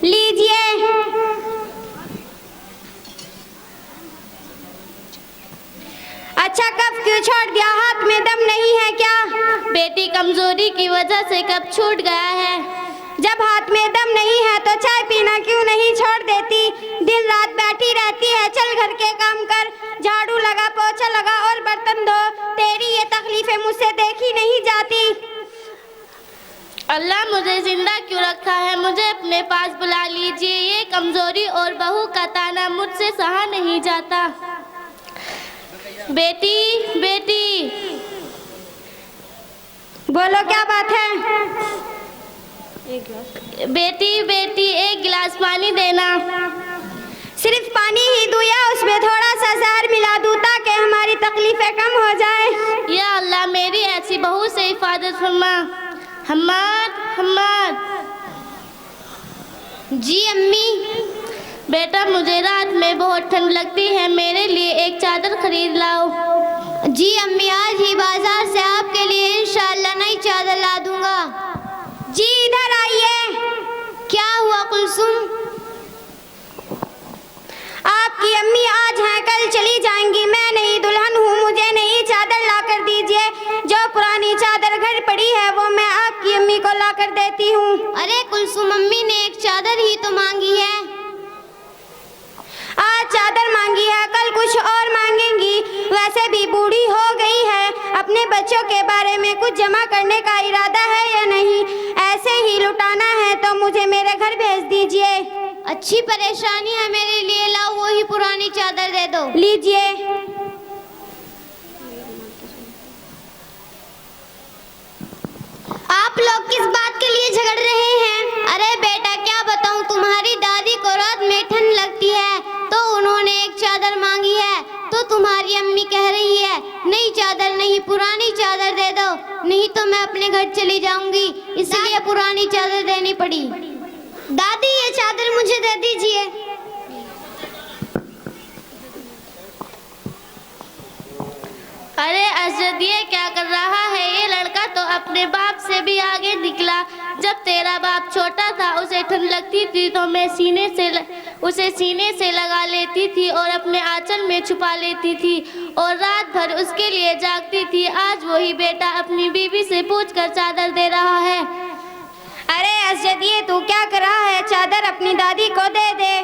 लीजिए। अच्छा कब क्यों छोड़ दिया? हाथ में दम नहीं है क्या? बेटी कमजोरी की वजह से कब छूट गया है। जब हाथ में दम नहीं है तो चाय पीना क्यों नहीं छोड़ देती? दिन रात बैठी रहती है, चल घर के काम कर, झाड़ू लगा, पोछा लगा और बर्तन धो। तेरी ये तकलीफें मुझसे देखी नहीं जाती। अल्लाह मुझे जिंदा क्यों रखा है, मुझे अपने पास बुला लीजिए। ये कमजोरी और बहू का ताना मुझसे सहा नहीं जाता। बेटी बेटी बोलो क्या बात है? बेटी बेटी एक गिलास पानी देना। सिर्फ पानी ही दूं या उसमें थोड़ा सा जहर मिला दूं ताकि हमारी तकलीफें कम हो जाए? या अल्लाह मेरी ऐसी बहू से हिफाजत फरमा। हम्मद हम्मद। जी अम्मी। बेटा मुझे रात में बहुत ठंड लगती है, मेरे लिए एक चादर खरीद लाओ। जी अम्मी, आज ही बाजार से आपके लिए इंशाअल्लाह नई चादर ला दूंगा। जी इधर आइए। क्या हुआ कुलसुम? आपकी अम्मी आज हैं, कल चली जाएंगी। मैं नहीं दुल्हन हूँ, मुझे नई चादर ला कर दीजिए। जो पुरानी चादर घर पड़ी है वो मैं आपकी अम्मी को ला कर देती हूँ। अरे कुलसुम, अम्मी ने एक चादर ही तो मांगी है। आज चादर मांगी है, कल कुछ और मांगेंगी। वैसे भी बूढ़ी हो गई है, अपने बच्चों के बारे में कुछ जमा करने का इरादा है या नहीं? ऐसे ही लुटाना है तो मुझे मेरे घर भेज दीजिए। अच्छी परेशानी है मेरे लिए, लाओ वही पुरानी चादर दे दो। लीजिए। आप लोग किस बात के लिए झगड़ रहे हैं? अरे बेटा क्या बताऊं, तुम्हारी दादी को रात में ठंड लगती है तो उन्होंने एक चादर मांगी है, तो तुम्हारी अम्मी कह रही है नई चादर नहीं पुरानी चादर दे दो, नहीं तो मैं अपने घर चली जाऊंगी, इसलिए पुरानी चादर देनी पड़ी। दादी ये चादर मुझे दे दीजिए। अरे अजद ये क्या कर रहा है? ये लड़का तो अपने बाप से भी आगे निकला। जब तेरा बाप छोटा था उसे ठंड लगती थी तो मैं उसे सीने से लगा लेती थी और अपने आंचल में छुपा लेती थी और रात भर उसके लिए जागती थी। आज वही बेटा अपनी बीवी से पूछकर चादर दे रहा है। अरे अजद ये तू क्या कर रहा है? चादर अपनी दादी को दे दे।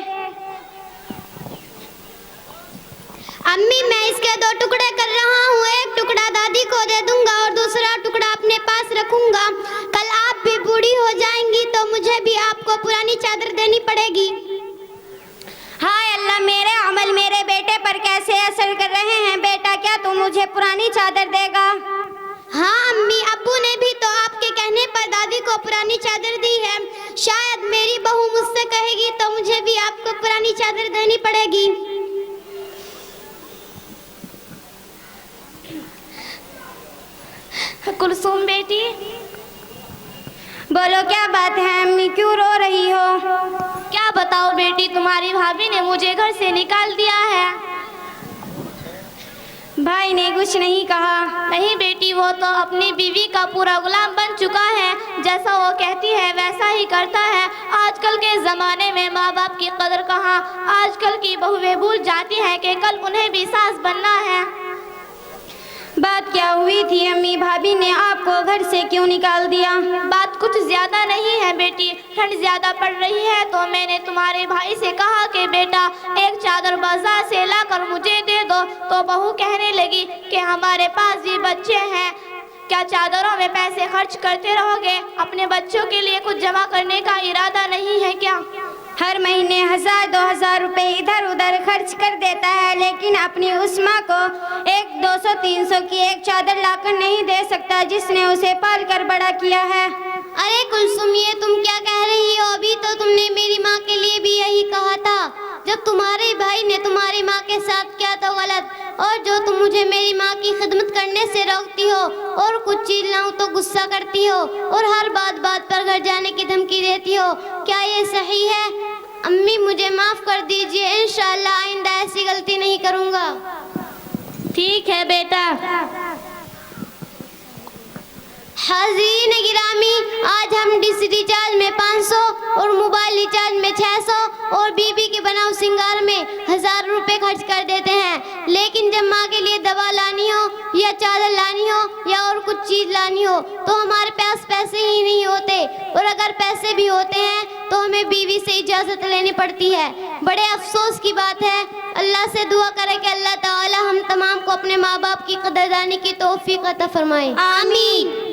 अम्मी मैं इसके 2 टुकड़े कर रहा हूँ, एक टुकड़ा दादी को दे दूंगा और दूसरा टुकड़ा अपने पास रखूंगा। कल आप भी बूढ़ी हो जाएंगी तो मुझे भी आपको पुरानी चादर देनी पड़ेगी। हाय अल्लाह, मेरे अमल मेरे बेटे पर कैसे असर कर रहे हैं। बेटा क्या तू मुझे पुरानी चादर देगा? हाँ अम्मी, अब्बू ने भी तो आपके कहने पर दादी को पुरानी चादर दी है। शायद मेरी बहू मुझसे कहेगी तो मुझे भी आपको पुरानी चादर देनी पड़ेगी। कुलसुम बेटी बोलो क्या बात है अम्मी, क्यों रो रही हो? क्या बताओ बेटी, तुम्हारी भाभी ने मुझे घर से निकाल दिया है। भाई ने कुछ नहीं कहा? नहीं बेटी, वो तो अपनी बीवी का पूरा गुलाम बन चुका है, जैसा वो कहती है वैसा ही करता है। आजकल के ज़माने में माँ बाप की कदर कहाँ। आजकल की बहुएं भूल जाती हैं कि कल उन्हें भी सास बनना है। बात क्या हुई थी अम्मी? भाभी ने आपको घर से क्यों निकाल दिया? बात कुछ ज्यादा नहीं है बेटी, ठंड ज्यादा पड़ रही है तो मैंने तुम्हारे भाई से कहा कि बेटा एक चादर बाजार से लाकर मुझे दे दो, तो बहू कहने लगी कि हमारे पास भी बच्चे हैं, क्या चादरों में पैसे खर्च करते रहोगे? अपने बच्चों के लिए कुछ जमा करने का इरादा नहीं है क्या? हर महीने 1000-2000 रुपए इधर उधर खर्च कर देता है, लेकिन अपनी उस्मा को 200-300 की एक चादर लाकर नहीं दे सकता जिसने उसे पाल कर बड़ा किया है। अरे कुलसुम, ये तुम क्या कह रही हो? अभी तो तुमने मेरी माँ के लिए भी यही कहा था। जब तुम्हारे भाई ने तुम्हारी माँ के साथ किया तो गलत, और जो तुम मुझे मेरी माँ की खिदमत करने से रोकती हो और कुछ चीज लाऊं तो गुस्सा करती हो और हर बात पर घर जाने की धमकी देती हो, क्या ये सही है? अम्मी मुझे माफ कर दीजिए, इंशाअल्लाह आइंदा ऐसी गलती नहीं करूँगा। ठीक है बेटा। हाज़रीन गिरामी, आज हम डिश रिचार्ज में 500 और मोबाइल रिचार्ज में 600 और बीबी के बनाओ श्रृंगार में 1000 रुपए खर्च कर देते हैं, लेकिन जब माँ के लिए दवा लानी हो या चादर लानी हो या और कुछ चीज़ लानी हो तो हमारे पास पैसे ही नहीं होते, और अगर पैसे भी होते हैं तो हमें बीवी से इजाज़त लेनी पड़ती है। बड़े अफसोस की बात है। अल्लाह से दुआ करें कि अल्लाह ताला हम तमाम को अपने माँ बाप की कदरदानी की तौफीक अता फरमाए। आमीन।